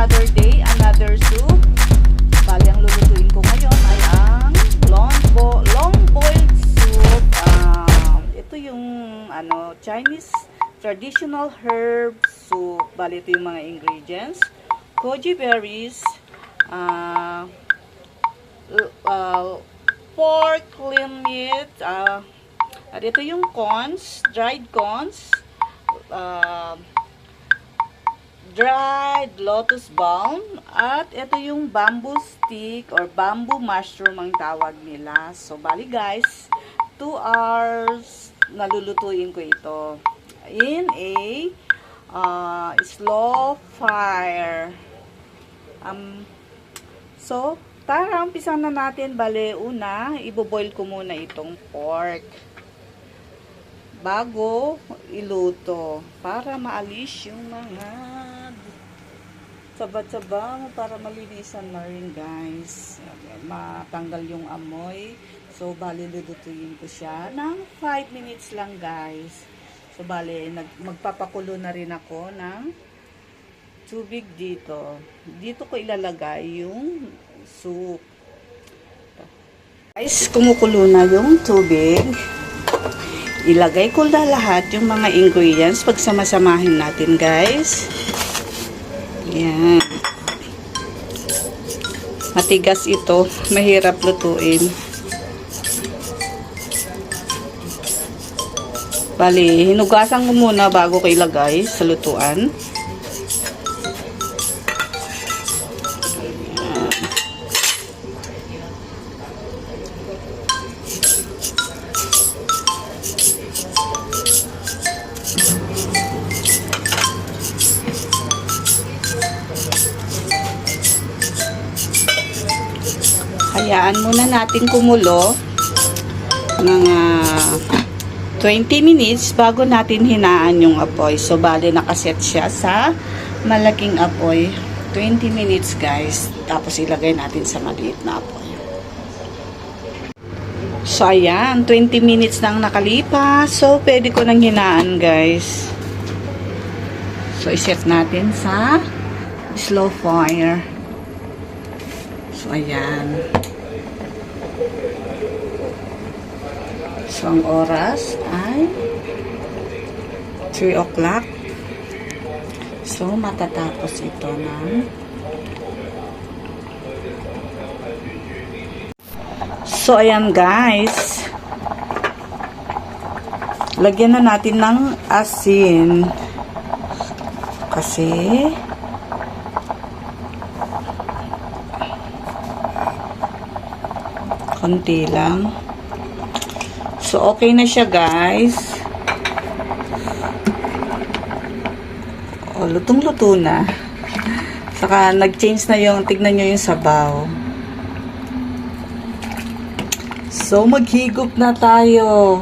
another day, another soup. Bali, ang lulutuin ko ngayon ay ang long boiled soup. Ito yung Chinese traditional herb soup. Bali, ito yung mga ingredients. Goji berries, pork, lean meat, at ito yung corns, dried corns, dried lotus balm, at ito yung bamboo stick or bamboo mushroom ang tawag nila. So, bali guys, 2 hours nalulutuin ko ito in a slow fire. So, tara, umpisa na natin. Bale, una, iboboil ko muna itong pork bago iluto para maalis yung mga saba-saba, para malinisan na rin guys, matanggal yung amoy. So bali lulutuin ko siya ng 5 minutes lang guys. So bali magpapakulo na rin ako ng tubig dito ko ilalagay yung soup guys. Kumukulo na yung tubig. Ilagay ko na lahat yung mga ingredients. Pagsama-samahin natin guys. Yan. Matigas ito. Mahirap lutuin. Bali, hinugasan ko muna bago ko ilagay sa lutuan. Hayaan muna natin kumulo mga 20 minutes bago natin hinaan yung apoy. So, bali nakaset siya sa malaking apoy. 20 minutes guys. Tapos ilagay natin sa maliit na apoy. So, ayan. 20 minutes nang nakalipas. So, pwede ko nang hinaan guys. So, iset natin sa slow fire. So, ayan. So, ang oras ay 3 o'clock. So, matatapos ito ng so, ayan guys. Lagyan na natin ng asin. Kasi konti lang. So, okay na siya, guys. O, lutong-luto na. Saka, nag-change na yung, tignan nyo yung sabaw. So, maghigop na tayo.